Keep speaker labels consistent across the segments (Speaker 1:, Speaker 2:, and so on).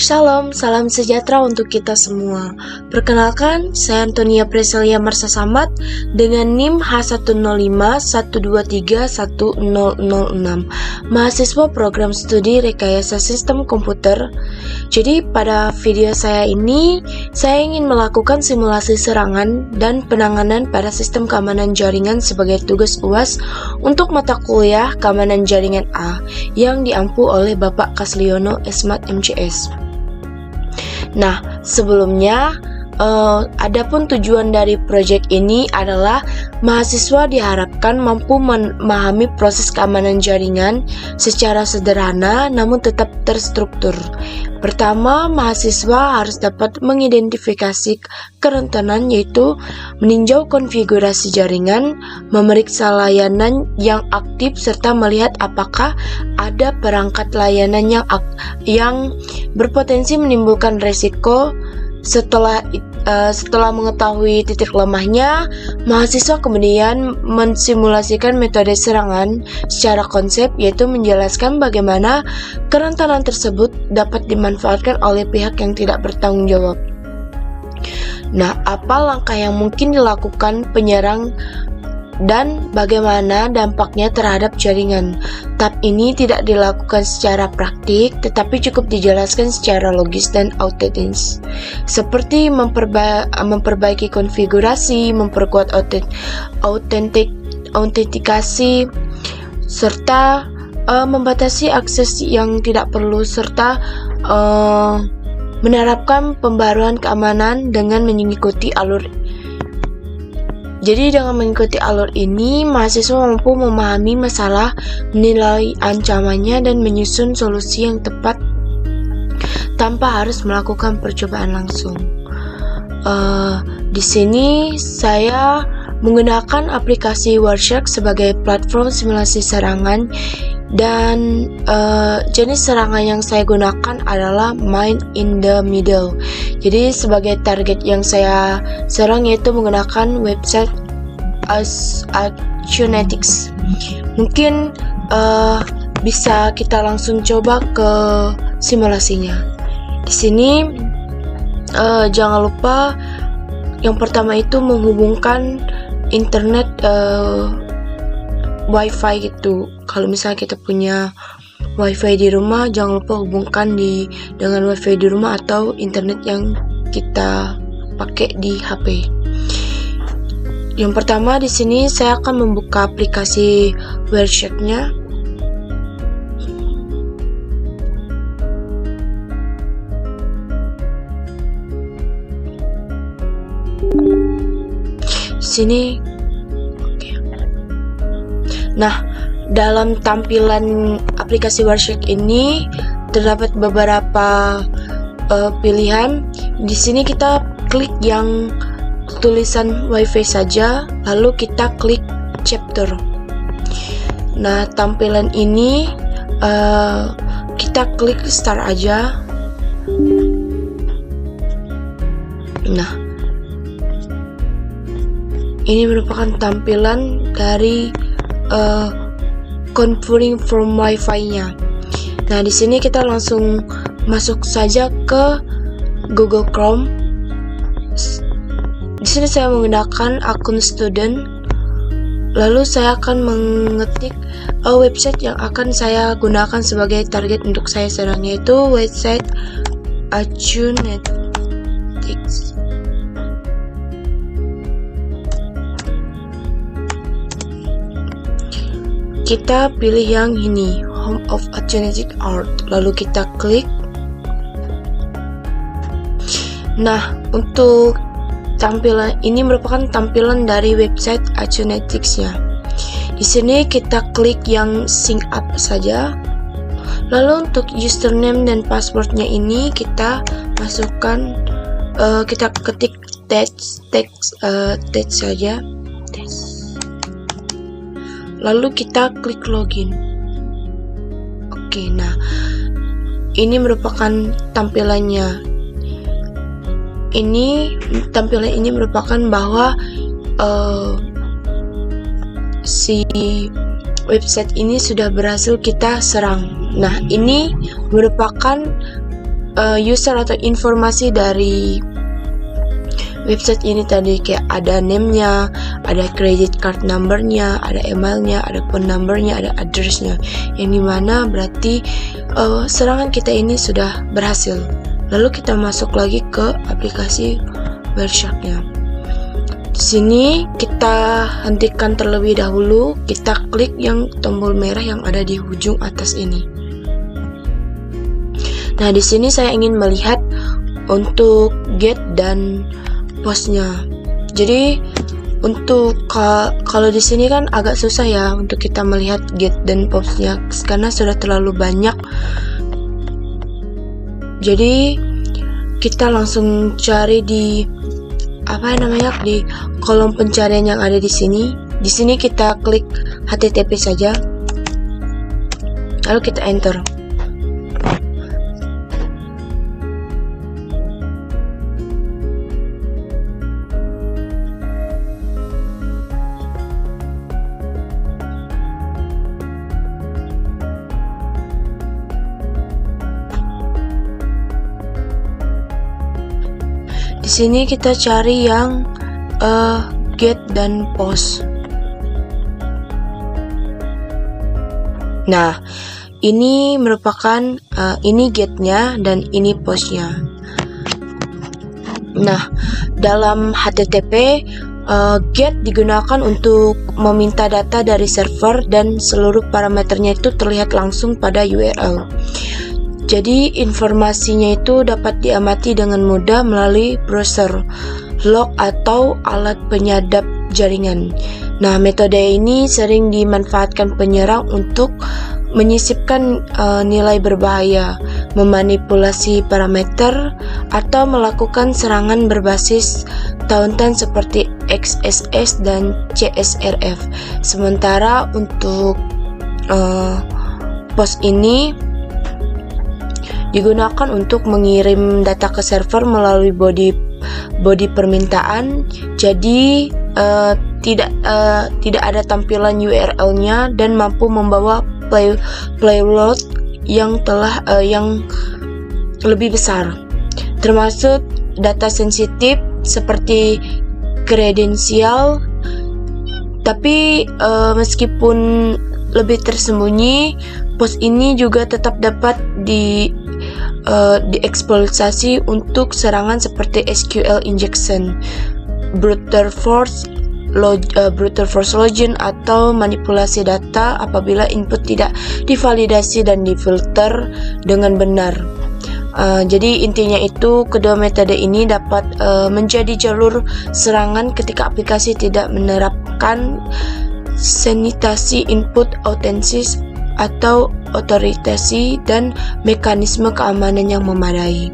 Speaker 1: Shalom, salam sejahtera untuk kita semua. Perkenalkan, saya Antonia Preselia Marsa Samad dengan NIM H10512310006, mahasiswa program studi Rekayasa Sistem Komputer. Jadi pada video saya ini, saya ingin melakukan simulasi serangan dan penanganan pada sistem keamanan jaringan sebagai tugas UAS untuk mata kuliah Keamanan Jaringan A yang diampu oleh Bapak Kasliono Esmat MCS. Nah, sebelumnya, adapun tujuan dari proyek ini adalah mahasiswa diharapkan mampu memahami proses keamanan jaringan secara sederhana namun tetap terstruktur. Pertama, mahasiswa harus dapat mengidentifikasi kerentanan, yaitu meninjau konfigurasi jaringan, memeriksa layanan yang aktif, serta melihat apakah ada perangkat layanan yang berpotensi menimbulkan resiko. Setelah mengetahui titik lemahnya, mahasiswa kemudian mensimulasikan metode serangan secara konsep, yaitu menjelaskan bagaimana kerentanan tersebut dapat dimanfaatkan oleh pihak yang tidak bertanggung jawab. Nah, apa langkah yang mungkin dilakukan penyerang dan bagaimana dampaknya terhadap jaringan. Tab ini tidak dilakukan secara praktik, tetapi cukup dijelaskan secara logis dan autentis, seperti memperbaiki konfigurasi, memperkuat autentikasi, serta membatasi akses yang tidak perlu, serta menerapkan pembaruan keamanan dengan mengikuti alur. Jadi dengan mengikuti alur ini, mahasiswa mampu memahami masalah, menilai ancamannya, dan menyusun solusi yang tepat tanpa harus melakukan percobaan langsung. Di sini saya menggunakan aplikasi Wireshark sebagai platform simulasi serangan, dan jenis serangan yang saya gunakan adalah Man in the Middle. Jadi sebagai target yang saya serang yaitu menggunakan website Acuinetics. Mungkin bisa kita langsung coba ke simulasinya. Di sini jangan lupa yang pertama itu menghubungkan internet wifi gitu. Kalau misalnya kita punya wifi di rumah, jangan lupa hubungkan dengan wifi di rumah atau internet yang kita pakai di HP. Yang pertama di sini saya akan membuka aplikasi Wireshark-nya. Di sini, oke. Nah, dalam tampilan aplikasi Wireshark ini terdapat beberapa pilihan. Di sini kita klik yang tulisan WiFi saja, lalu kita klik chapter. Nah, tampilan ini kita klik start aja. Nah, ini merupakan tampilan dari configuring from Wi-Fi-nya. Nah, di sini kita langsung masuk saja ke Google Chrome. Di sini saya menggunakan akun student. Lalu saya akan mengetik website yang akan saya gunakan sebagai target untuk saya serang, yaitu website Acuinetics. Kita pilih yang ini, Home of Acuinetics Art, lalu kita klik. Nah, untuk tampilan ini merupakan tampilan dari website Acuinetics-nya. Di sini kita klik yang sync up saja. Lalu untuk username dan passwordnya ini kita masukkan, kita ketik teks saja. Lalu kita klik login. Oke, nah ini merupakan tampilannya. Tampilan ini merupakan bahwa si website ini sudah berhasil kita serang. Nah, ini merupakan user atau informasi dari website ini tadi, kayak ada name-nya, ada credit card number-nya, ada email-nya, ada phone number-nya, ada address-nya, yang dimana berarti serangan kita ini sudah berhasil. Lalu kita masuk lagi ke aplikasi Wireshark-nya. Di sini kita hentikan terlebih dahulu, kita klik yang tombol merah yang ada di ujung atas ini. Nah, di sini saya ingin melihat untuk get dan postnya. Jadi untuk kalau di sini kan agak susah ya untuk kita melihat get dan postnya karena sudah terlalu banyak. Jadi kita langsung cari di di kolom pencarian yang ada di sini. Di sini kita klik HTTP saja. Lalu kita enter. Di sini kita cari yang get dan post. Nah, ini merupakan ini getnya dan ini postnya. Nah, dalam HTTP get digunakan untuk meminta data dari server dan seluruh parameternya itu terlihat langsung pada URL. Jadi informasinya itu dapat diamati dengan mudah melalui browser, log atau alat penyadap jaringan. Nah, metode ini sering dimanfaatkan penyerang untuk menyisipkan nilai berbahaya, memanipulasi parameter, atau melakukan serangan berbasis tauntan seperti XSS dan CSRF. Sementara untuk post ini digunakan untuk mengirim data ke server melalui body permintaan. Jadi tidak ada tampilan URL-nya dan mampu membawa payload yang lebih besar, termasuk data sensitif seperti kredensial. Tapi meskipun lebih tersembunyi, post ini juga tetap dapat dieksploitasi untuk serangan seperti SQL injection, brute force login, atau manipulasi data apabila input tidak divalidasi dan difilter dengan benar. Jadi intinya itu kedua metode ini dapat menjadi jalur serangan ketika aplikasi tidak menerapkan sanitasi input autentis atau otoritasi dan mekanisme keamanan yang memadai.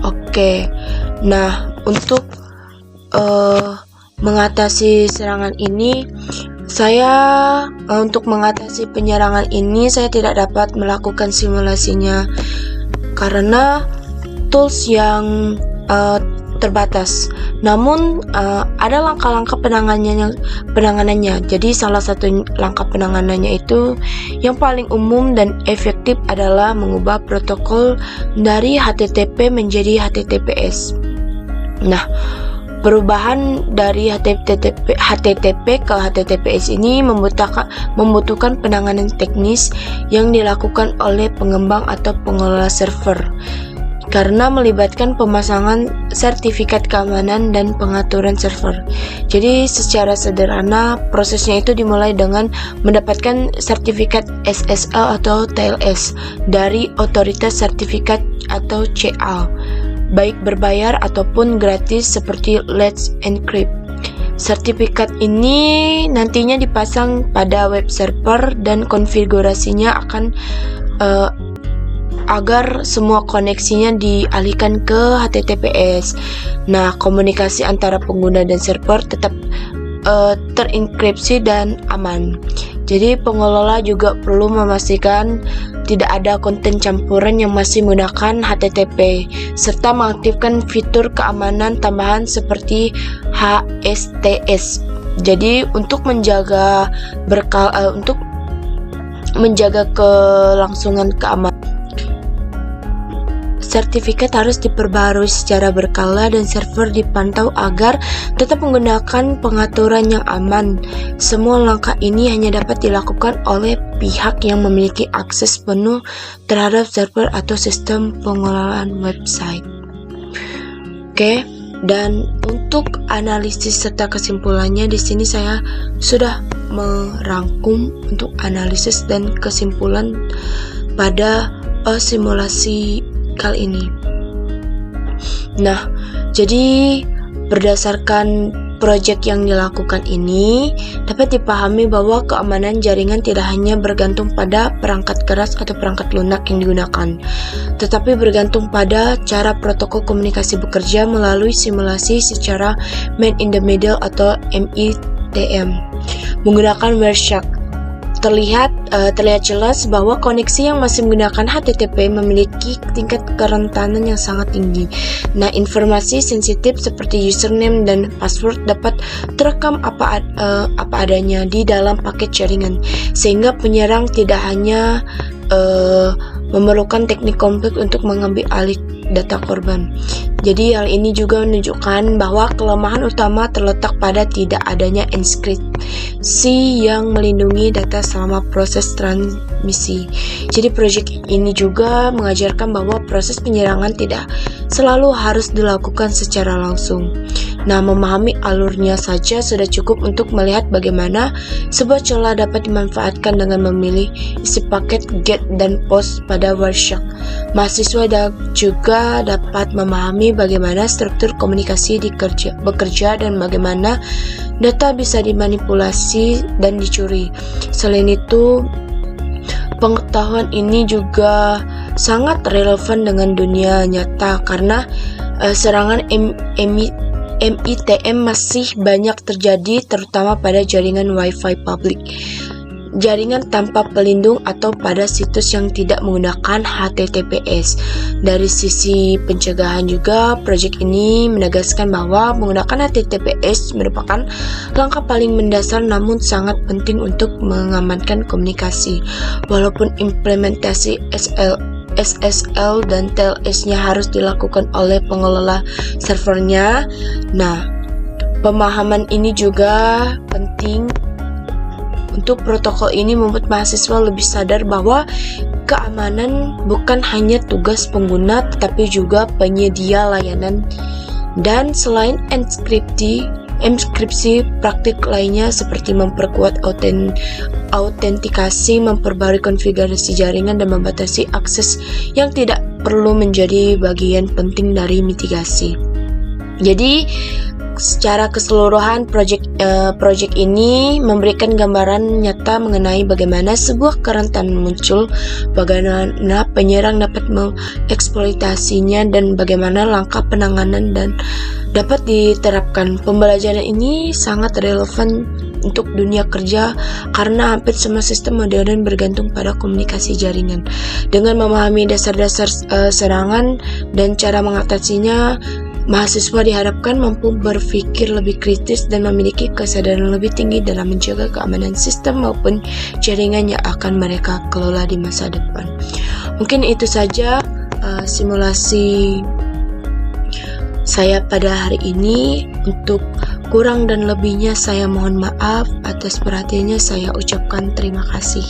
Speaker 1: Oke, nah untuk mengatasi serangan ini, untuk mengatasi penyerangan ini saya tidak dapat melakukan simulasinya karena tools yang terbatas. Namun ada langkah-langkah penanganannya. Jadi salah satu langkah penanganannya itu yang paling umum dan efektif adalah mengubah protokol dari HTTP menjadi HTTPS. Nah, perubahan dari HTTP ke HTTPS ini membutuhkan penanganan teknis yang dilakukan oleh pengembang atau pengelola server, karena melibatkan pemasangan sertifikat keamanan dan pengaturan server. Jadi secara sederhana prosesnya itu dimulai dengan mendapatkan sertifikat SSL atau TLS dari otoritas sertifikat atau CA, baik berbayar ataupun gratis seperti Let's Encrypt. Sertifikat ini nantinya dipasang pada web server dan konfigurasinya akan agar semua koneksinya dialihkan ke HTTPS. Nah, komunikasi antara pengguna dan server tetap terenkripsi dan aman. Jadi pengelola juga perlu memastikan tidak ada konten campuran yang masih menggunakan HTTP, serta mengaktifkan fitur keamanan tambahan seperti HSTS. Jadi untuk menjaga kelangsungan keamanan. sertifikat harus diperbarui secara berkala dan server dipantau agar tetap menggunakan pengaturan yang aman. Semua langkah ini hanya dapat dilakukan oleh pihak yang memiliki akses penuh terhadap server atau sistem pengelolaan website. Oke. Dan untuk analisis serta kesimpulannya di sini saya sudah merangkum untuk analisis dan kesimpulan pada simulasi kali ini. Nah, jadi berdasarkan proyek yang dilakukan ini dapat dipahami bahwa keamanan jaringan tidak hanya bergantung pada perangkat keras atau perangkat lunak yang digunakan, tetapi bergantung pada cara protokol komunikasi bekerja melalui simulasi secara man in the middle atau MITM menggunakan Wireshark. Terlihat jelas bahwa koneksi yang masih menggunakan HTTP memiliki tingkat kerentanan yang sangat tinggi. Nah, informasi sensitif seperti username dan password dapat terekam apa adanya di dalam paket jaringan, sehingga penyerang tidak hanya memerlukan teknik kompleks untuk mengambil alih data korban. Jadi hal ini juga menunjukkan bahwa kelemahan utama terletak pada tidak adanya enkripsi yang melindungi data selama proses transmisi. Jadi proyek ini juga mengajarkan bahwa proses penyerangan tidak selalu harus dilakukan secara langsung. Nah, memahami alurnya saja sudah cukup untuk melihat bagaimana sebuah celah dapat dimanfaatkan dengan memilih isi paket get dan post pada Wireshark. Mahasiswa juga dapat memahami bagaimana struktur komunikasi bekerja dan bagaimana data bisa dimanipulasi dan dicuri. Selain itu, pengetahuan ini juga sangat relevan dengan dunia nyata karena serangan MITM masih banyak terjadi terutama pada jaringan Wi-Fi publik, jaringan tanpa pelindung atau pada situs yang tidak menggunakan HTTPS. Dari sisi pencegahan juga, proyek ini menegaskan bahwa menggunakan HTTPS merupakan langkah paling mendasar namun sangat penting untuk mengamankan komunikasi. Walaupun implementasi SSL dan TLS-nya harus dilakukan oleh pengelola servernya. Nah, pemahaman ini juga penting untuk protokol ini membuat mahasiswa lebih sadar bahwa keamanan bukan hanya tugas pengguna tetapi juga penyedia layanan. Dan selain enkripsi, praktik lainnya seperti memperkuat autentikasi, memperbarui konfigurasi jaringan, dan membatasi akses yang tidak perlu menjadi bagian penting dari mitigasi. Jadi, secara keseluruhan proyek ini memberikan gambaran nyata mengenai bagaimana sebuah kerentanan muncul, bagaimana penyerang dapat mengeksploitasinya, dan bagaimana langkah penanganan dan dapat diterapkan. Pembelajaran ini sangat relevan untuk dunia kerja karena hampir semua sistem modern bergantung pada komunikasi jaringan. Dengan memahami dasar-dasar serangan dan cara mengatasinya, mahasiswa diharapkan mampu berpikir lebih kritis dan memiliki kesadaran lebih tinggi dalam menjaga keamanan sistem maupun jaringan yang akan mereka kelola di masa depan. Mungkin itu saja simulasi saya pada hari ini. Untuk kurang dan lebihnya saya mohon maaf. Atas perhatiannya saya ucapkan terima kasih.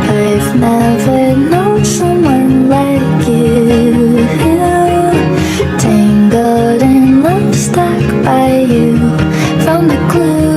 Speaker 2: I've never known someone like you, tangled in love, stuck by you, found a clue.